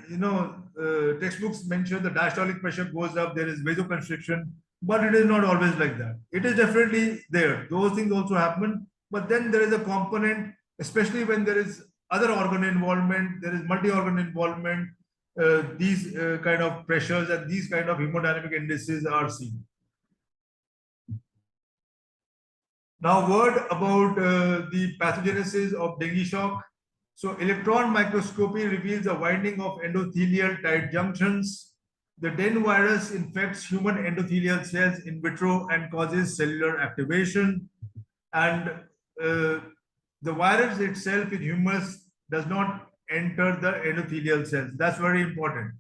textbooks mention the diastolic pressure goes up, there is vasoconstriction, but it is not always like that. It is definitely there. Those things also happen, but then there is a component, especially when there is other organ involvement, there is multi-organ involvement, these kind of pressures and these kind of hemodynamic indices are seen. Now, word about the pathogenesis of dengue shock. So electron microscopy reveals the winding of endothelial tight junctions. The Dengue virus infects human endothelial cells in vitro and causes cellular activation. And the virus itself in humans does not enter the endothelial cells. That's very important.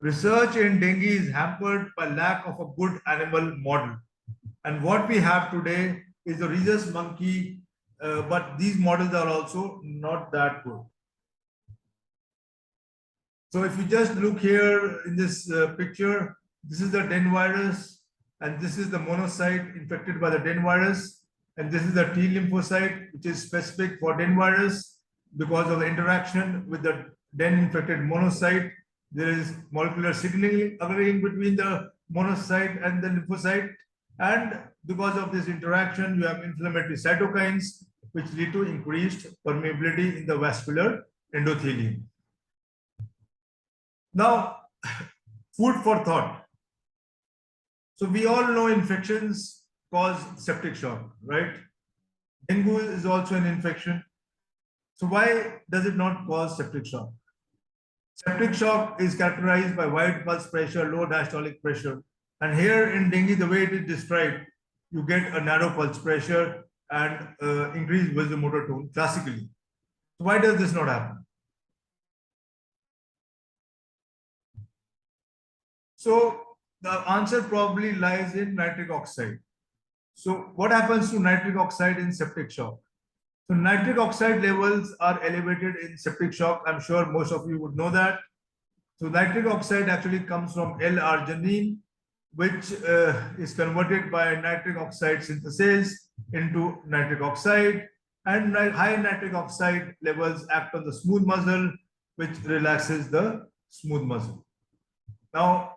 Research in dengue is hampered by lack of a good animal model. And what we have today is the rhesus monkey, but these models are also not that good. So if you just look here in this picture, this is the Dengue virus, and this is the monocyte infected by the Dengue virus, and this is the T lymphocyte, which is specific for Dengue virus. Because of the interaction with the Dengue infected monocyte, there is molecular signaling occurring between the monocyte and the lymphocyte. And because of this interaction, you have inflammatory cytokines, which lead to increased permeability in the vascular endothelium. Now, food for thought. So we all know infections cause septic shock, right? Dengue is also an infection. So why does it not cause septic shock? Septic shock is characterized by wide pulse pressure, low diastolic pressure. And here in dengue, the way it is described, you get a narrow pulse pressure and increased vasomotor tone classically. So why does this not happen? So the answer probably lies in nitric oxide. So what happens to nitric oxide in septic shock? So nitric oxide levels are elevated in septic shock. I'm sure most of you would know that. So nitric oxide actually comes from L-arginine, which is converted by nitric oxide synthesis into nitric oxide. And high nitric oxide levels act on the smooth muscle, which relaxes the smooth muscle. Now,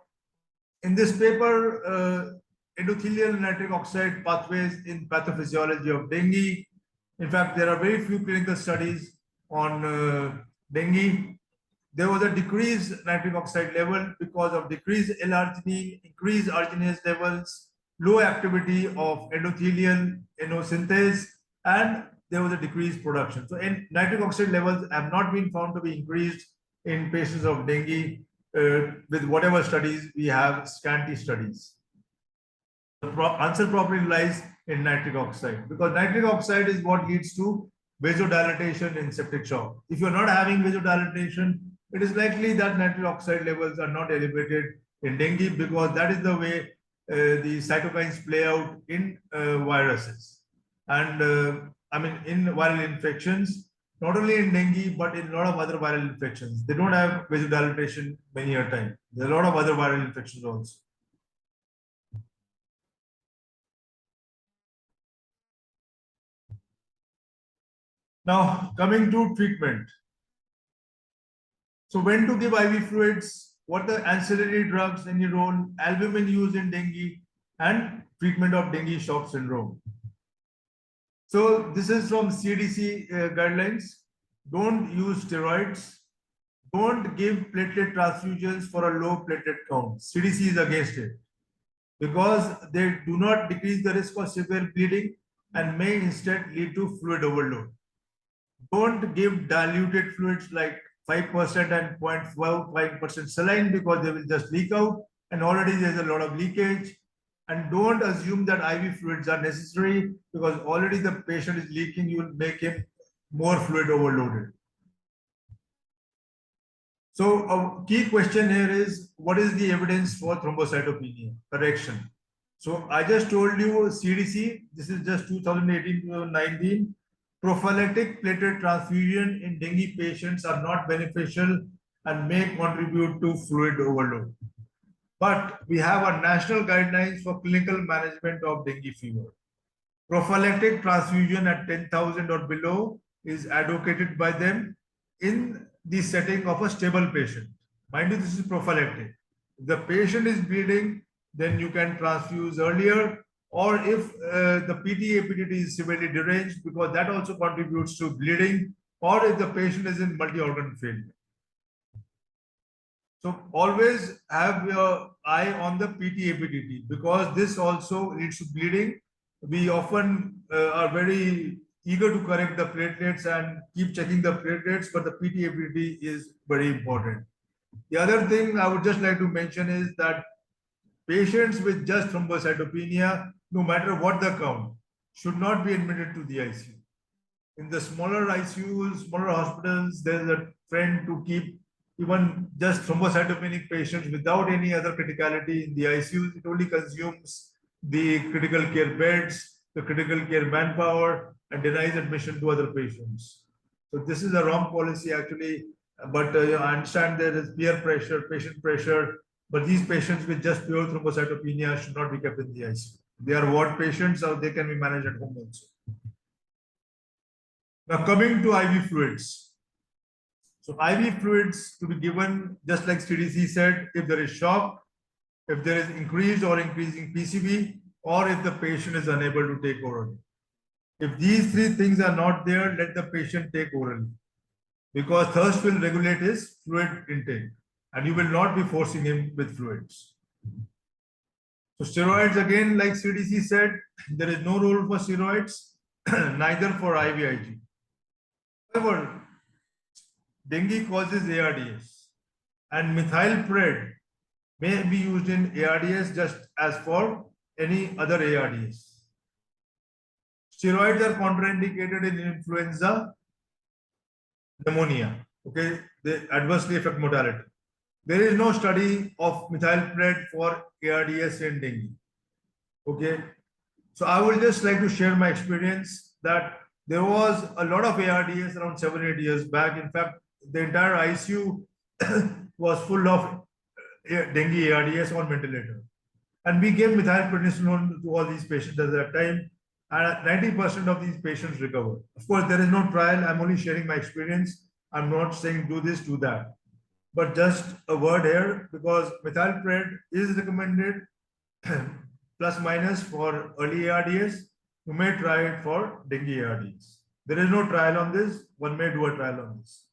in this paper, endothelial nitric oxide pathways in pathophysiology of dengue. In fact, there are very few clinical studies on dengue. There was a decreased nitric oxide level because of decreased L-arginine, increased arginase levels, low activity of endothelial NO synthase, and there was a decreased production. So nitric oxide levels have not been found to be increased in patients of dengue with whatever studies we have, scanty studies. The answer probably lies in nitric oxide, because nitric oxide is what leads to vasodilatation in septic shock. If you're not having vasodilatation, it is likely that nitric oxide levels are not elevated in dengue, because that is the way the cytokines play out in viruses. And I mean, in viral infections, not only in dengue, but in a lot of other viral infections. They don't have vasodilatation many a time. There are a lot of other viral infections also. Now, coming to treatment. So when to give IV fluids, what the ancillary drugs, any role, albumin used in dengue, and treatment of dengue shock syndrome. So this is from CDC guidelines. Don't use steroids. Don't give platelet transfusions for a low platelet count. CDC is against it because they do not decrease the risk of severe bleeding and may instead lead to fluid overload. Don't give diluted fluids like 5% and 0.5% saline, because they will just leak out, and already there's a lot of leakage. And don't assume that IV fluids are necessary, because already the patient is leaking, you will make him more fluid overloaded. So a key question here is, what is the evidence for thrombocytopenia? Correction. So I just told you CDC, this is just 2018-2019. Prophylactic platelet transfusion in dengue patients are not beneficial and may contribute to fluid overload. But we have a national guidelines for clinical management of dengue fever. Prophylactic transfusion at 10,000 or below is advocated by them in the setting of a stable patient. Mind you, this is prophylactic. If the patient is bleeding, then you can transfuse earlier, or if the PT-APTT is severely deranged, because that also contributes to bleeding, or if the patient is in multi-organ failure. So always have your eye on the PT-APTT, because this also leads to bleeding. We often are very eager to correct the platelets and keep checking the platelets, but the PT-ABT is very important. The other thing I would just like to mention is that patients with just thrombocytopenia, no matter what the count, should not be admitted to the ICU. In the smaller ICUs, smaller hospitals, there is a trend to keep even just thrombocytopenic patients without any other criticality in the ICUs. It only consumes the critical care beds, the critical care manpower, and denies admission to other patients. So this is a wrong policy actually, but I understand there is peer pressure, patient pressure, but these patients with just pure thrombocytopenia should not be kept in the ICU. They are ward patients or they can be managed at home also. Now coming to IV fluids. So IV fluids to be given, just like CDC said, if there is shock, if there is increased or increasing PCB, or if the patient is unable to take orally. If these three things are not there, let the patient take orally, because thirst will regulate his fluid intake and you will not be forcing him with fluids. So steroids, again, like CDC said, there is no role for steroids, neither for IVIG. However, dengue causes ARDS and methylpred may be used in ARDS just as for any other ARDS. Steroids are contraindicated in influenza, pneumonia. Okay, they adversely affect mortality. There is no study of methylpred for ARDS and dengue. Okay, so I would just like to share my experience that there was a lot of ARDS around 7-8 years back. In fact, the entire ICU was full of dengue ARDS on ventilator. And we gave methylprednisolone to all these patients at that time. And 90% of these patients recovered. Of course, there is no trial. I'm only sharing my experience. I'm not saying do this, do that. But just a word here, because methylpred is recommended plus minus for early ARDS. You may try it for dengue ARDS. There is no trial on this. One may do a trial on this.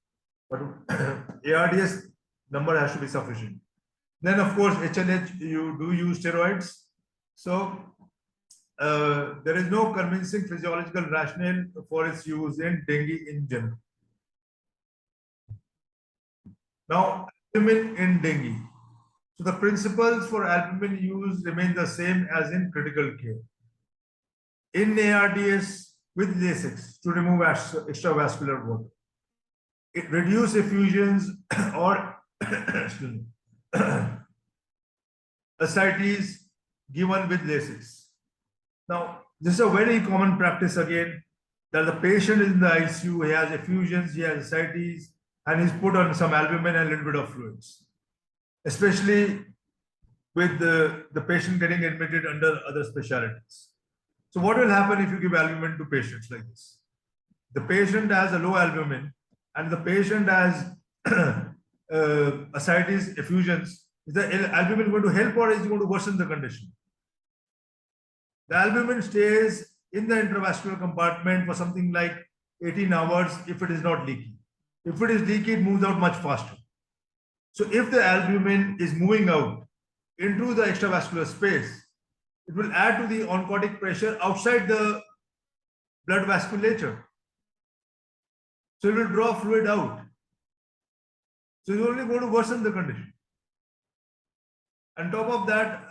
But ARDS number has to be sufficient. Then, of course, HLH, you do use steroids. So, there is no convincing physiological rationale for its use in dengue in general. Now, albumin in dengue. So, the principles for albumin use remain the same as in critical care. In ARDS with Lasix to remove extravascular water. It reduces effusions or ascites given with Lasix. Now, this is a very common practice again, that the patient is in the ICU, he has effusions, he has ascites, and he's put on some albumin and a little bit of fluids, especially with the patient getting admitted under other specialties. So what will happen if you give albumin to patients like this? The patient has a low albumin and the patient has ascites, effusions. Is the albumin going to help or is it going to worsen the condition? The albumin stays in the intravascular compartment for something like 18 hours if it is not leaky. If it is leaky, it moves out much faster. So if the albumin is moving out into the extravascular space, it will add to the oncotic pressure outside the blood vasculature. So it will draw fluid out. So it's only going to worsen the condition. On top of that,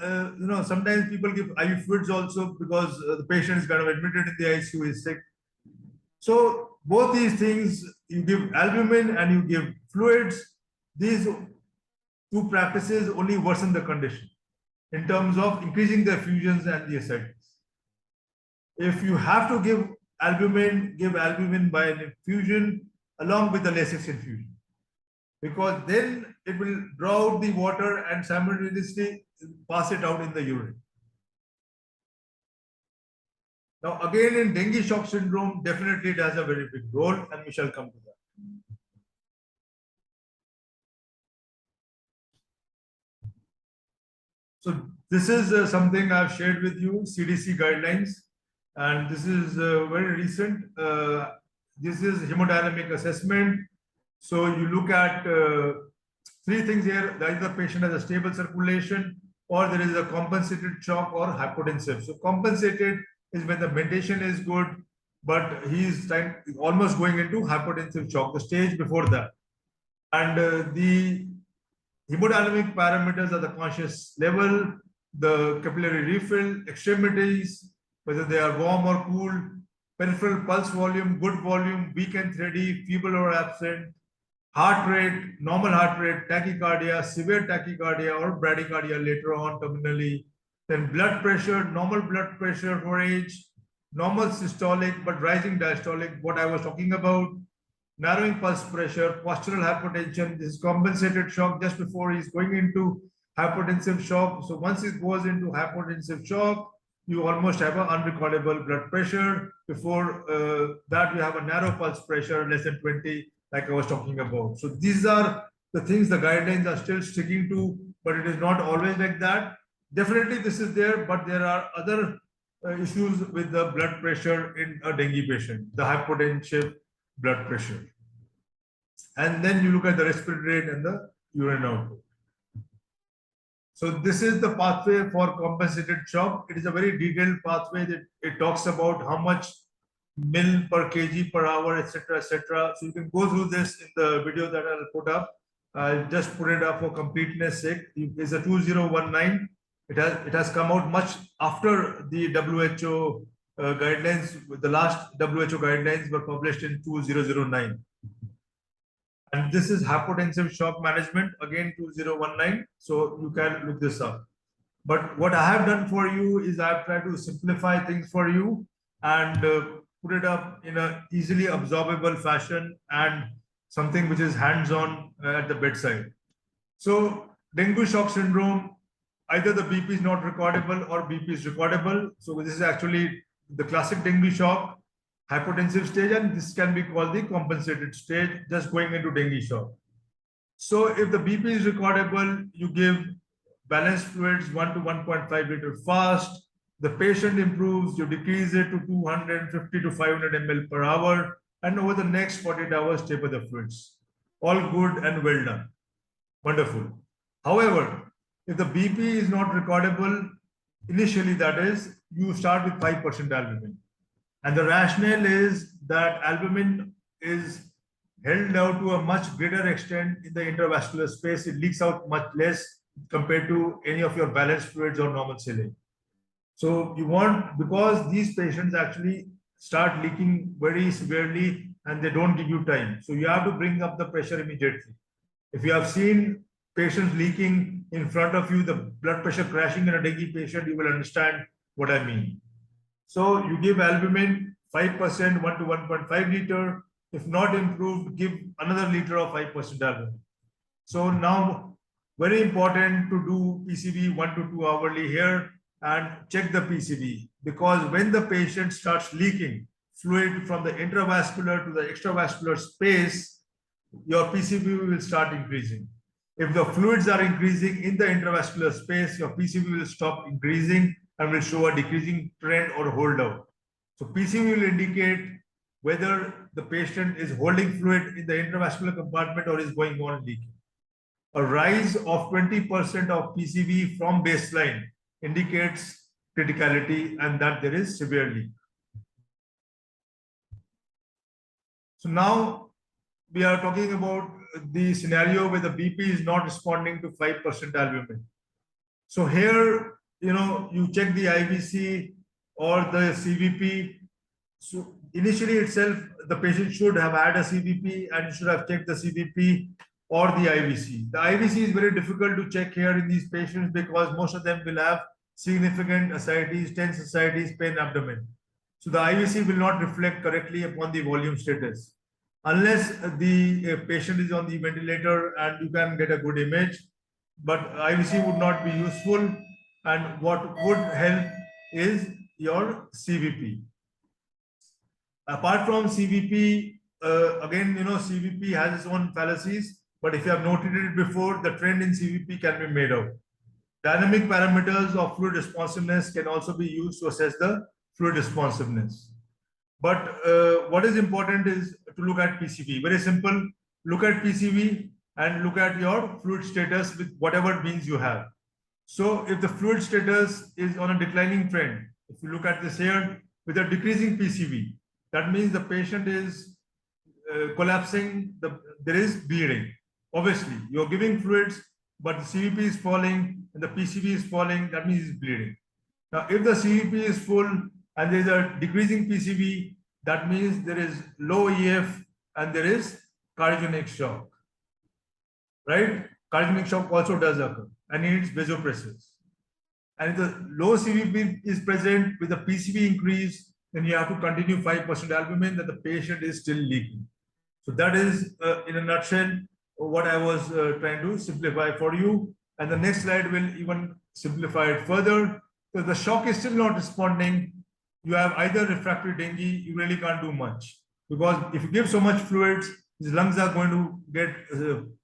sometimes people give IV fluids also because the patient is kind of admitted in the ICU, is sick. So both these things, you give albumin and you give fluids, these two practices only worsen the condition in terms of increasing the effusions and the ascites. If you have to give albumin by an infusion along with the Lasix infusion, because then it will draw out the water and simultaneously pass it out in the urine. Now, again, in dengue shock syndrome, definitely it has a very big role, and we shall come to that. So, this is something I've shared with you, CDC guidelines, and this is very recent. This is hemodynamic assessment. So, you look at three things here: either the patient has a stable circulation, or there is a compensated shock or hypotensive. So, compensated is when the mentation is good, but he's almost going into hypotensive shock, the stage before that. And the hemodynamic parameters are the conscious level, the capillary refill, extremities, whether they are warm or cool, peripheral pulse volume, good volume, weak and thready, feeble or absent, heart rate, normal heart rate, tachycardia, severe tachycardia or bradycardia later on terminally, then blood pressure, normal blood pressure for age, normal systolic but rising diastolic, what I was talking about, narrowing pulse pressure, postural hypotension, this is compensated shock just before he's going into hypotensive shock. So once it goes into hypotensive shock, you almost have an unrecordable blood pressure. Before that, you have a narrow pulse pressure, less than 20, like I was talking about. So these are the things the guidelines are still sticking to, but it is not always like that. Definitely this is there, but there are other issues with the blood pressure in a dengue patient, the hypotensive blood pressure. And then you look at the respiratory rate and the urine output. So this is the pathway for compensated shock. It is a very detailed pathway that it talks about how much mil per kg per hour, etc., etc. So you can go through this in the video that I'll put up. I'll just put it up for completeness sake. It's a 2019. It has come out much after the WHO guidelines. The last WHO guidelines were published in 2009. And this is hypotensive shock management, again 2019. So you can look this up. But what I have done for you is I've tried to simplify things for you and put it up in a easily absorbable fashion and something which is hands-on at the bedside. So dengue shock syndrome, either the BP is not recordable or BP is recordable. So this is actually the classic dengue shock, hypotensive stage, and this can be called the compensated stage, just going into dengue shock. So if the BP is recordable, you give balanced fluids 1 to 1.5 liter fast. The patient improves, you decrease it to 250 to 500 ml per hour, and over the next 48 hours, taper the fluids. All good and well done. Wonderful. However, if the BP is not recordable, initially that is, you start with 5% albumin. And the rationale is that albumin is held out to a much greater extent in the intravascular space. It leaks out much less compared to any of your balanced fluids or normal saline. So you want, because these patients actually start leaking very severely and they don't give you time. So you have to bring up the pressure immediately. If you have seen patients leaking in front of you, the blood pressure crashing in a dengue patient, you will understand what I mean. So you give albumin 5%, 1 to 1.5 liter. If not improved, give another liter of 5% albumin. So now, very important to do PCV 1 to 2 hourly here and check the PCV, because when the patient starts leaking fluid from the intravascular to the extravascular space, your PCV will start increasing. If the fluids are increasing in the intravascular space, your PCV will stop increasing and will show a decreasing trend or hold out. So PCV will indicate whether the patient is holding fluid in the intravascular compartment or is going on leaking. A rise of 20% of PCV from baseline indicates criticality and that there is severe leak. So now we are talking about the scenario where the BP is not responding to 5% albumin. So here, you check the IVC or the CVP. So initially itself, the patient should have had a CVP and should have checked the CVP or the IVC. The IVC is very difficult to check here in these patients because most of them will have significant ascites, tense ascites, pain abdomen. So the IVC will not reflect correctly upon the volume status unless the patient is on the ventilator and you can get a good image, but IVC would not be useful. And what would help is your CVP. Apart from CVP, again, CVP has its own fallacies, but if you have noted it before, the trend in CVP can be made out. Dynamic parameters of fluid responsiveness can also be used to assess the fluid responsiveness. But what is important is to look at PCV. Very simple. Look at PCV and look at your fluid status with whatever means you have. So if the fluid status is on a declining trend, if you look at this here with a decreasing PCV, that means the patient is collapsing, there is bleeding. Obviously, you're giving fluids, but the CVP is falling and the PCV is falling, that means he's bleeding. Now, if the CVP is full and there is a decreasing PCV, that means there is low EF and there is cardiogenic shock, right? Cardiogenic shock also does occur and needs vasopressors. And if the low CVP is present with the PCV increase, then you have to continue 5% albumin that the patient is still leaking. So that is, in a nutshell, what I was trying to simplify for you. And the next slide will even simplify it further. So the shock is still not responding. You have either refractory dengue, you really can't do much. Because if you give so much fluids, his lungs are going to get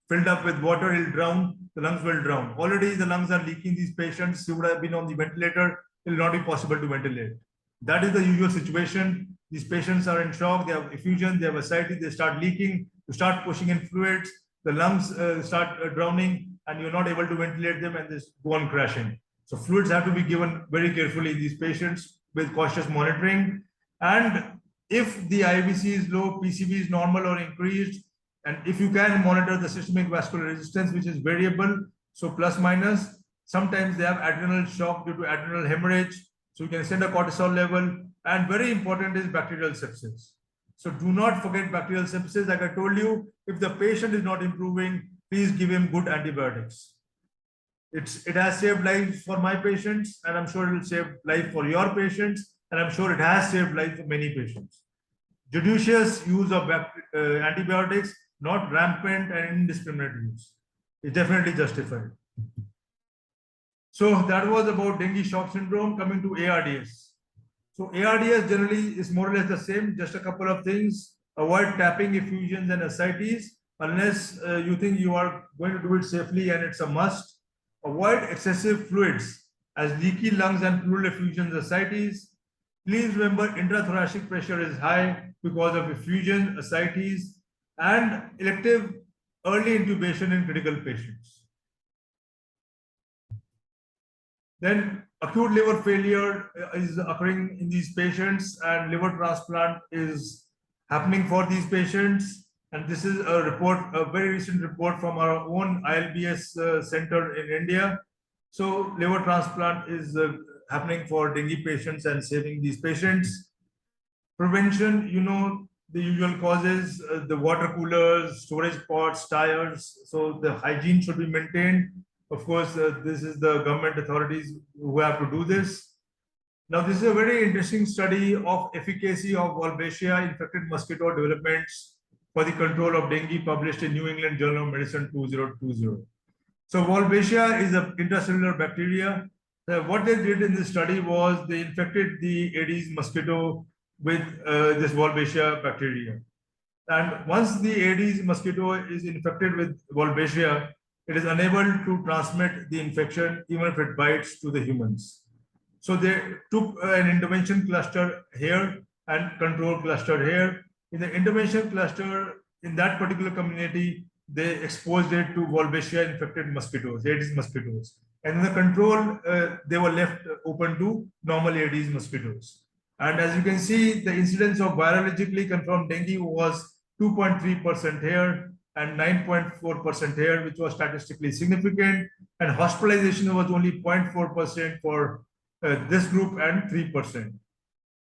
filled up with water, he'll drown, the lungs will drown. Already the lungs are leaking, these patients who would have been on the ventilator, it will not be possible to ventilate. That is the usual situation. These patients are in shock, they have effusion, they have ascites, they start leaking, you start pushing in fluids, the lungs start drowning, and you're not able to ventilate them and they go on crashing. So fluids have to be given very carefully in these patients with cautious monitoring. And if the IVC is low, PCV is normal or increased, and if you can monitor the systemic vascular resistance, which is variable, so plus minus, sometimes they have adrenal shock due to adrenal hemorrhage, so you can send a cortisol level. And very important is bacterial sepsis. So do not forget bacterial sepsis. Like I told you, if the patient is not improving, please give him good antibiotics. It has saved lives for my patients, and I'm sure it will save life for your patients, and I'm sure it has saved life for many patients. Judicious use of antibiotics, not rampant and indiscriminate use, is definitely justified. So that was about dengue shock syndrome. Coming to ARDS. So ARDS generally is more or less the same, just a couple of things. Avoid tapping effusions and ascites unless you think you are going to do it safely and it's a must. Avoid excessive fluids as leaky lungs and pleural effusions, ascites. Please remember intrathoracic pressure is high because of effusion, ascites, and elective early intubation in critical patients. Then acute liver failure is occurring in these patients, and liver transplant is happening for these patients. And this is a report, a very recent report from our own ILBS center in India. So liver transplant is happening for dengue patients and saving these patients. Prevention, you know, the usual causes, the water coolers, storage pots, tires. So the hygiene should be maintained. Of course, this is the government authorities who have to do this. Now, this is a very interesting study of efficacy of Wolbachia infected mosquito developments for the control of dengue, published in New England Journal of Medicine 2020. So Wolbachia is an intracellular bacteria. What they did in this study was they infected the Aedes mosquito with this Wolbachia bacteria. And once the Aedes mosquito is infected with Wolbachia, it is unable to transmit the infection even if it bites to the humans. So they took an intervention cluster here and control cluster here. In the intervention cluster, in that particular community, they exposed it to Wolbachia infected mosquitoes, Aedes mosquitoes. And in the control, they were left open to normal Aedes mosquitoes. And as you can see, the incidence of virologically confirmed dengue was 2.3% here and 9.4% here, which was statistically significant. And hospitalization was only 0.4% for this group and 3%.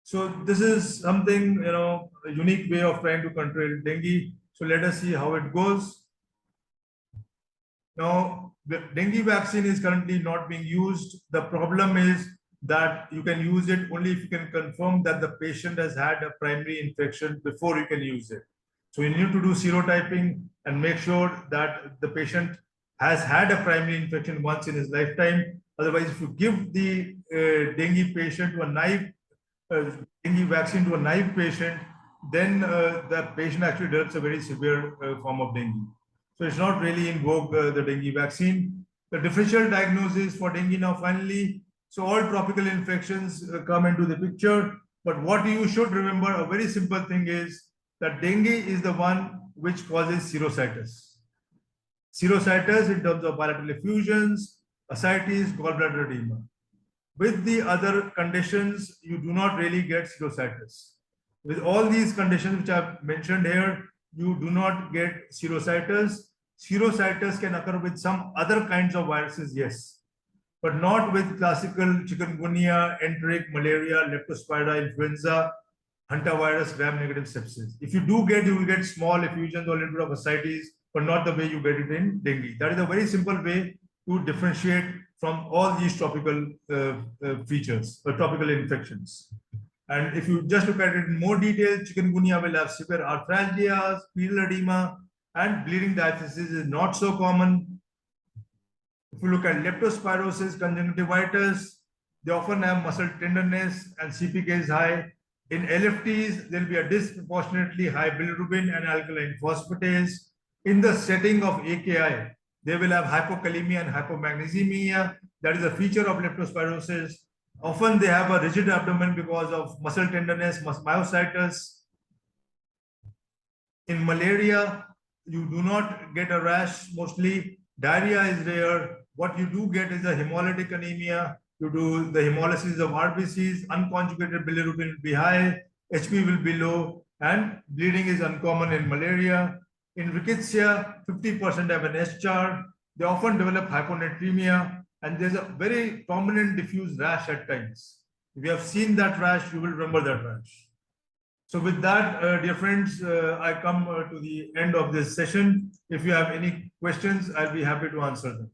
So this is something, you know, a unique way of trying to control dengue. So let us see how it goes. Now, the dengue vaccine is currently not being used. The problem is that you can use it only if you can confirm that the patient has had a primary infection before you can use it. So you need to do serotyping and make sure that the patient has had a primary infection once in his lifetime. Otherwise, if you give the dengue patient to a naive dengue vaccine to a naive patient, then the patient actually develops a very severe form of dengue. So it's not really in vogue, the dengue vaccine. The differential diagnosis for dengue now finally, so all tropical infections come into the picture. But what you should remember, a very simple thing is that dengue is the one which causes serositis. Serositis in terms of bilateral effusions, ascites, gallbladder edema. With the other conditions, you do not really get serositis. With all these conditions which I've mentioned here, you do not get serositis. Serositis can occur with some other kinds of viruses, yes, but not with classical chikungunya, enteric, malaria, leptospira, influenza, hantavirus, gram-negative sepsis. If you do get, you will get small effusions or a little bit of ascites, but not the way you get it in dengue. That is a very simple way to differentiate from all these tropical features or tropical infections. And if you just look at it in more detail, chikungunya will have severe arthralgias, pedal edema, and bleeding diathesis is not so common. If you look at leptospirosis, conjunctivitis, they often have muscle tenderness and CPK is high. In LFTs, there will be a disproportionately high bilirubin and alkaline phosphatase. In the setting of AKI, they will have hypokalemia and hypomagnesemia. That is a feature of leptospirosis. Often they have a rigid abdomen because of muscle tenderness, myositis. In malaria, you do not get a rash mostly. Diarrhea is rare. What you do get is a hemolytic anemia. You do the hemolysis of RBCs, unconjugated bilirubin will be high, HP will be low, and bleeding is uncommon in malaria. In rickettsia, 50% have an S-char. They often develop hyponatremia, and there's a very prominent diffuse rash at times. If you have seen that rash, you will remember that rash. So with that, dear friends, I come to the end of this session. If you have any questions, I'll be happy to answer them.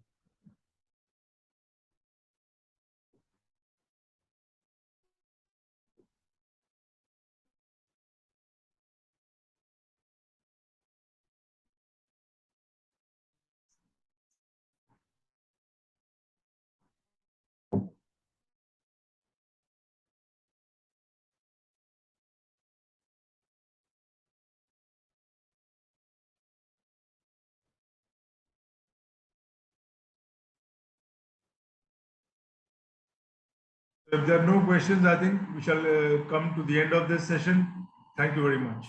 If there are no questions, I think we shall come to the end of this session. Thank you very much.